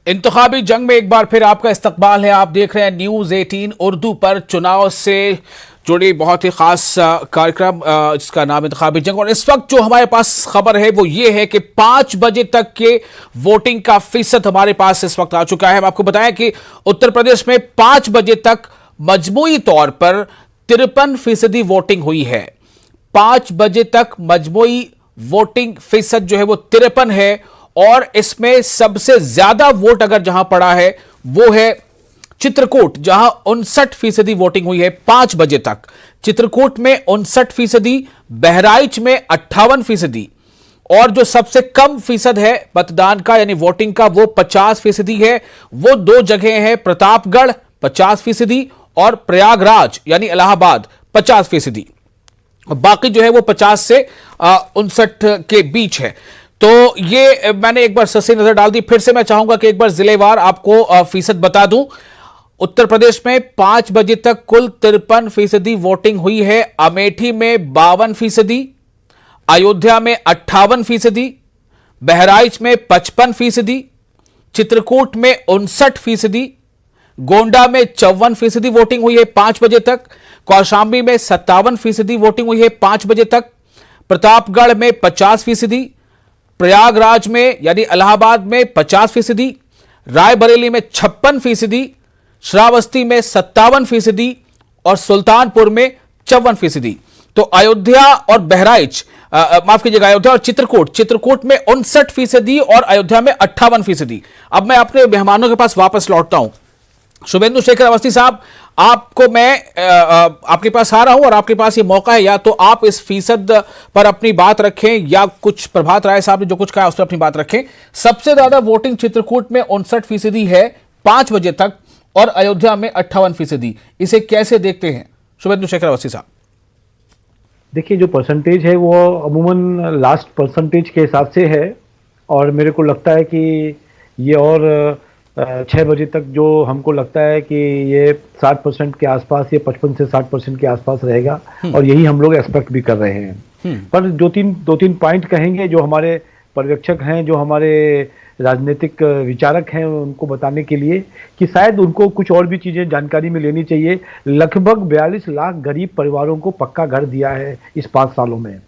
इंतखाबी जंग में एक बार फिर आपका इस्तकबाल है। आप देख रहे हैं न्यूज 18 उर्दू पर चुनाव से जुड़ी बहुत ही खास कार्यक्रम जिसका नाम इंतखाबी जंग। और इस वक्त जो हमारे पास खबर है वो ये है कि 5 बजे तक के वोटिंग का फीसद हमारे पास इस वक्त आ चुका है। हम आपको बताएं कि उत्तर प्रदेश में 5 बजे तक मजमूई तौर पर 53% वोटिंग हुई है। 5 बजे तक मजमूई वोटिंग फीसद जो है वो 53 है। और इसमें सबसे ज्यादा वोट अगर जहां पड़ा है वो है चित्रकूट, जहां 59% वोटिंग हुई है 5 बजे तक। चित्रकूट में 59%, बहराइच में 58%, और जो सबसे कम फीसद है मतदान का यानी वोटिंग का वो 50% है। वो दो जगह हैं, प्रतापगढ़ 50% और प्रयागराज यानी इलाहाबाद 50%। बाकी जो है वो 50 से 59 के बीच है। तो ये मैंने एक बार सही नजर डाल दी। फिर से मैं चाहूंगा कि एक बार जिलेवार आपको फीसद बता दूं। उत्तर प्रदेश में 5 बजे तक कुल 53% वोटिंग हुई है। अमेठी में 52%, अयोध्या में 58%, बहराइच में 55%, चित्रकूट में 59%, गोंडा में 54% वोटिंग हुई है 5 बजे तक, कौशाम्बी में 57% वोटिंग हुई है 5 बजे तक, प्रतापगढ़ में 50%, प्रयागराज में यानी इलाहाबाद में 50%, रायबरेली में 56%, श्रावस्ती में 57% और सुल्तानपुर में 54%। तो अयोध्या और बहराइच माफ कीजिएगा, अयोध्या और चित्रकूट में 59% और अयोध्या में 58%। अब मैं अपने मेहमानों के पास वापस लौटता हूं। शुभेंदु शेखर अवस्थी साहब, आपको मैं आपके पास आ रहा हूं और आपके पास ये मौका है, या तो आप इस फीसद पर अपनी बात रखें या कुछ प्रभात राय साहब ने जो कुछ कहा उस पर अपनी बात रखें। सबसे ज्यादा वोटिंग चित्रकूट में 59% है 5 बजे तक और अयोध्या में 58%। इसे कैसे देखते हैं शुभेंदु शेखर अवस्थी साहब? देखिए, जो परसेंटेज है वो अमूमन लास्ट परसेंटेज के हिसाब से है और मेरे को लगता है कि ये और 6 बजे तक जो हमको लगता है कि ये 60% के आसपास, ये 55 से 60% के आसपास रहेगा और यही हम लोग एक्सपेक्ट भी कर रहे हैं। पर दो तीन पॉइंट कहेंगे जो हमारे पर्यवेक्षक हैं, जो हमारे राजनीतिक विचारक हैं, उनको बताने के लिए कि शायद उनको कुछ और भी चीजें जानकारी में लेनी चाहिए। लगभग 42 लाख गरीब परिवारों को पक्का घर दिया है इस 5 सालों में।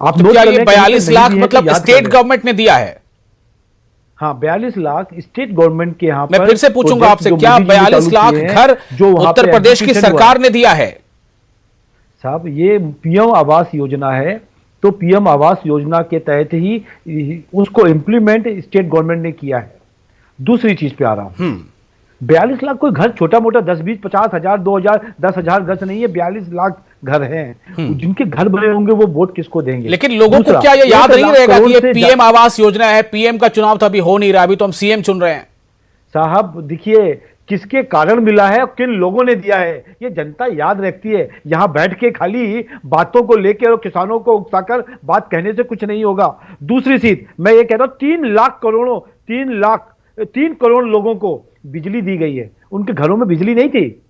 आप तो क्या ये 42 लाख मतलब स्टेट गवर्नमेंट ने दिया है? हाँ, 42 लाख स्टेट गवर्नमेंट के यहाँ पर। मैं फिर से पूछूंगा आपसे, क्या 42 लाख घर जो उत्तर प्रदेश की सरकार ने दिया है? साहब, ये पीएम आवास योजना है, तो पीएम आवास योजना के तहत ही उसको इंप्लीमेंट स्टेट गवर्नमेंट ने किया है। दूसरी चीज पे आ रहा हूं, 42 लाख कोई घर छोटा मोटा 10, 20, 50 हजार, 2000, 10,000 घर नहीं है। 42 लाख घर हैं। जिनके घर बने होंगे वो वोट किसको देंगे? लेकिन लोगों को क्या ये याद नहीं रहेगा कि ये पीएम आवास योजना है? पीएम का चुनाव तो अभी हो नहीं रहा, अभी तो हम सीएम चुन रहे हैं। साहब देखिए, किसके कारण मिला है और किन लोगों ने दिया है ये जनता याद रखती है। यहां बैठ के खाली बातों को लेकर और किसानों को उकसाकर बात कहने से कुछ नहीं होगा। दूसरी चीज मैं ये कह रहा हूं, 3 करोड़ लोगों को बिजली दी गई है। उनके घरों में बिजली नहीं थी।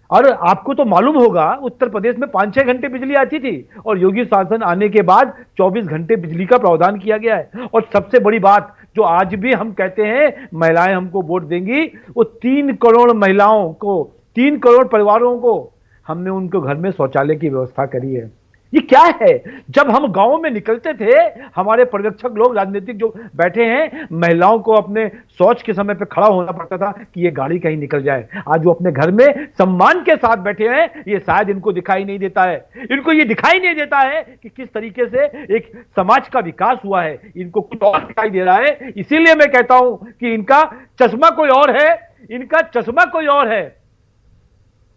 और आपको तो मालूम होगा, उत्तर प्रदेश में 5-6 घंटे बिजली आती थी और योगी शासन आने के बाद 24 घंटे बिजली का प्रावधान किया गया है। और सबसे बड़ी बात जो आज भी हम कहते हैं महिलाएं हमको वोट देंगी, वो 3 करोड़ महिलाओं को, 3 करोड़ परिवारों को हमने उनको घर में शौचालय की व्यवस्था करी है। ये क्या है? जब हम गांवों में निकलते थे, हमारे पर्यवेक्षक लोग राजनीतिक जो बैठे हैं, महिलाओं को अपने शौच के समय पे खड़ा होना पड़ता था कि ये गाड़ी कहीं निकल जाए। आज वो अपने घर में सम्मान के साथ बैठे हैं। ये शायद इनको दिखाई नहीं देता है। इनको ये दिखाई नहीं देता है कि किस तरीके से एक समाज का विकास हुआ है। इनको कुछ और दिखाई दे रहा है। इसीलिए मैं कहता हूं कि इनका चश्मा कोई और है, इनका चश्मा कोई और है।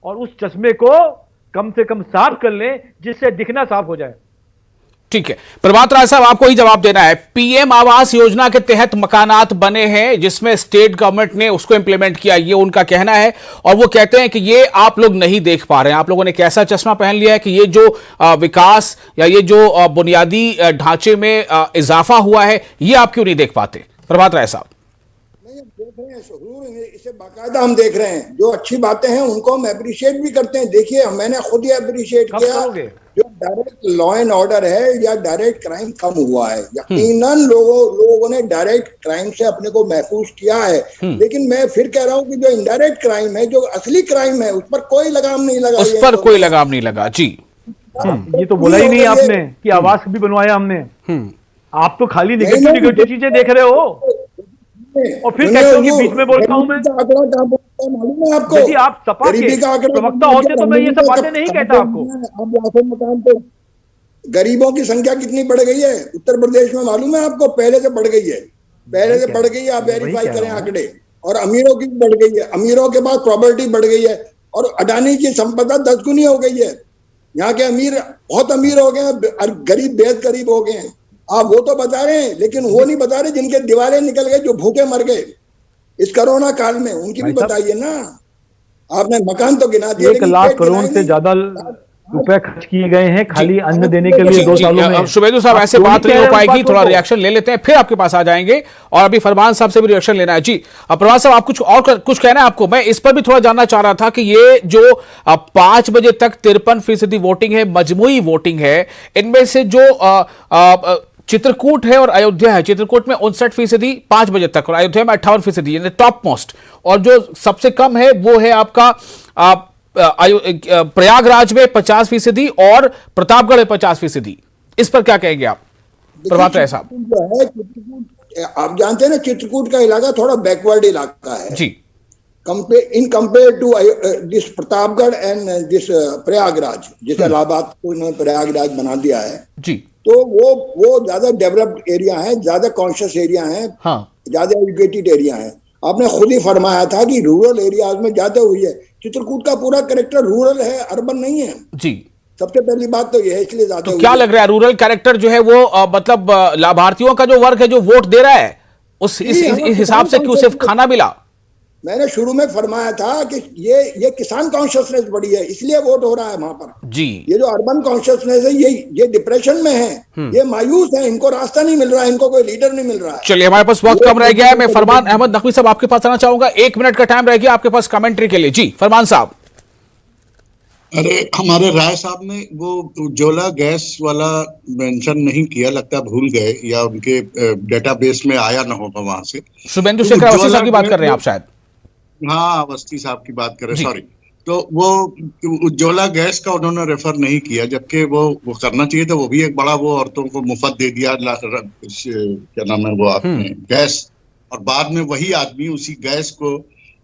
और उस चश्मे को कम से कम साफ कर लें, जिससे दिखना साफ हो जाए। ठीक है, प्रभात राय साहब, आपको ही जवाब देना है। पीएम आवास योजना के तहत मकानात बने हैं जिसमें स्टेट गवर्नमेंट ने उसको इंप्लीमेंट किया, ये उनका कहना है। और वो कहते हैं कि ये आप लोग नहीं देख पा रहे हैं। आप लोगों ने कैसा चश्मा पहन लिया है कि ये जो विकास या ये जो बुनियादी ढांचे में इजाफा हुआ है, ये आप क्यों नहीं देख पाते? प्रभात राय साहब। देख रहे हैं हुजूर, इसे बाकायदा हम देख रहे हैं। जो अच्छी बातें हैं उनको हम अप्रिशिएट भी करते हैं। देखिए मैंने खुद ही अप्रिशिएट कब किया, करोगे? जो डायरेक्ट लॉ एंड ऑर्डर है या डायरेक्ट क्राइम कम हुआ है। यकीनन लोगों ने डायरेक्ट क्राइम से अपने को महफूज किया है, लेकिन मैं फिर कह रहा हूँ कि जो इनडायरेक्ट क्राइम है, जो असली क्राइम है, उस पर कोई लगाम नहीं लगा। उस पर कोई लगाम नहीं लगा जी। ये तो बोला ही नहीं आपने कि आवास भी बनवाया हमने। आप तो खाली निगेटिव चीजें देख रहे हो और फिर कहते हो कि बीच में बोलता हूं मैं। मालूम है आपको? यदि आप सपा के प्रवक्ता होते तो मैं ये सब बातें नहीं कहता आपको। अब लाखों मकान तो गरीबों की संख्या कितनी बढ़ गई है उत्तर प्रदेश में, मालूम है आपको? पहले से बढ़ गई है, पहले से बढ़ गई है। आप वेरीफाई करें आंकड़े। और अमीरों की बढ़ गई है, अमीरों के पास प्रॉपर्टी बढ़ गई है और अडानी की संपदा 10 गुनी हो गई है। यहाँ के अमीर बहुत अमीर हो गए हैं और गरीब बेहद गरीब हो गए हैं। आप वो तो बता रहे हैं, लेकिन वो नहीं बता रहे जिनके दीवारें निकल गए, जो भूखे मर गए इस कोरोना काल में, उनकी भी बताइए ना। आपने मकान तो गिना दिए, 1 लाख करोड़ से ज्यादा रुपए खर्च किए गए हैं खाली अन्न देने के लिए 2 सालों में। शुभेंदु साहब ऐसे बात नहीं हो पाएगी, थोड़ा रिएक्शन ले लेते हैं, फिर आपके पास आ जाएंगे और अभी फरमान साहब से भी रिएक्शन लेना है जी। अब फरमान साहब, आप कुछ कहना है आपको? मैं इस पर भी थोड़ा जानना चाह रहा था कि ये जो 5 बजे तक 53% वोटिंग है, मजमूई वोटिंग है, इनमें से जो चित्रकूट है और अयोध्या है, चित्रकूट में 59%, 5 बजे तक, और अयोध्या में 58%, यानी टॉप मोस्ट। और जो सबसे कम है वो है आपका प्रयागराज में 50% और प्रतापगढ़ में 50%। इस पर क्या कहेंगे आप प्रभात राय साहब? जो है चित्रकूट, आप जानते हैं ना, चित्रकूट का इलाका थोड़ा बैकवर्ड इलाका है जी, in compare to this Pratapgarh and this Prayagraj. जिस इलाहाबाद को इन्होंने प्रयागराज बना दिया है जी, तो वो ज्यादा डेवलप्ड एरिया है, ज्यादा कॉन्शियस एरिया है, ज्यादा एजुकेटेड एरिया है। आपने खुद ही फरमाया था कि रूरल एरियाज में ज्यादा हुई है। चित्रकूट का पूरा कैरेक्टर रूरल है, अर्बन नहीं है जी। सबसे पहली बात तो यह है, इसलिए ज्यादा। तो क्या लग रहा है, रूरल कैरेक्टर जो है वो मतलब लाभार्थियों का जो वर्ग है जो वोट दे रहा है, उस इस हिसाब से क्यों सिर्फ खाना मिला? मैंने शुरू में फरमाया था कि ये किसान कॉन्शियसनेस बढ़ी है, इसलिए वोट हो रहा है वहां पर जी। ये जो अर्बन कॉन्शियसनेस है, ये डिप्रेशन में है, ये मायूस है, इनको रास्ता नहीं मिल रहा है, इनको कोई लीडर नहीं मिल रहा है। चलिए, हमारे पास वक्त कम रह गया है। मैं फरमान अहमद नकवी साहब आपके पास आना चाहूंगा, 1 मिनट का टाइम रह गया आपके पास कमेंट्री के लिए जी। फरमान साहब। अरे हमारे राय साहब ने वो उज्ज्वला गैस वाला मेंशन नहीं किया, लगता भूल गए या उनके डेटाबेस में आया ना होगा वहां से। शुभेंदु शेखर अवस्थी साहब की बात कर रहे हैं आप शायद? हाँ, अवस्थी साहब की बात करें, सॉरी। तो वो उज्ज्वला गैस का उन्होंने रेफर नहीं किया, जबकि वो करना चाहिए था। वो भी एक बड़ा, वो औरतों को मुफ्त दे दिया, क्या नाम है वो आपने, गैस। और बाद में वही आदमी उसी गैस को,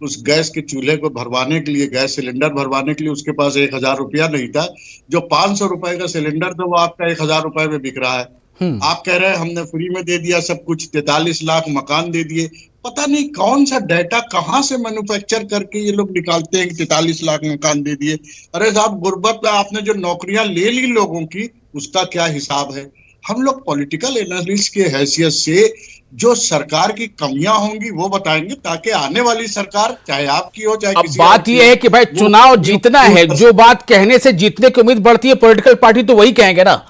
उस गैस के चूल्हे को भरवाने के लिए, गैस सिलेंडर भरवाने के लिए उसके पास 1000 रुपया नहीं था। जो 500 रुपए का सिलेंडर था वो आपका 1000 रुपए में बिक रहा है। आप कह रहे हैं हमने फ्री में दे दिया सब कुछ, 43 लाख मकान दे दिए। पता नहीं कौन सा डाटा कहां से मैन्युफैक्चर करके ये लोग निकालते हैं कि 43 लाख मकान दे दिए। अरे साहब, गुर्बत में आपने जो नौकरियां ले ली लोगों की, उसका क्या हिसाब है? हम लोग पॉलिटिकल एनालिस्ट के हैसियत से जो सरकार की कमियां होंगी वो बताएंगे, ताकि आने वाली सरकार, चाहे आपकी हो चाहे किसी। बात यह है कि भाई चुनाव जीतना है, जो बात कहने से जीतने की उम्मीद बढ़ती है, पॉलिटिकल पार्टी तो वही कहेंगे ना।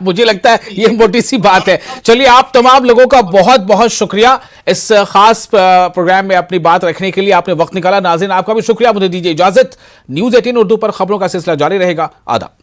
मुझे लगता है ये मोटी सी बात है। चलिए, आप तमाम लोगों का बहुत बहुत शुक्रिया इस खास प्रोग्राम में अपनी बात रखने के लिए, आपने वक्त निकाला। नाज़रीन, आपका भी शुक्रिया। मुझे दीजिए इजाजत। न्यूज़ 18 उर्दू पर खबरों का सिलसिला जारी रहेगा। आदाब।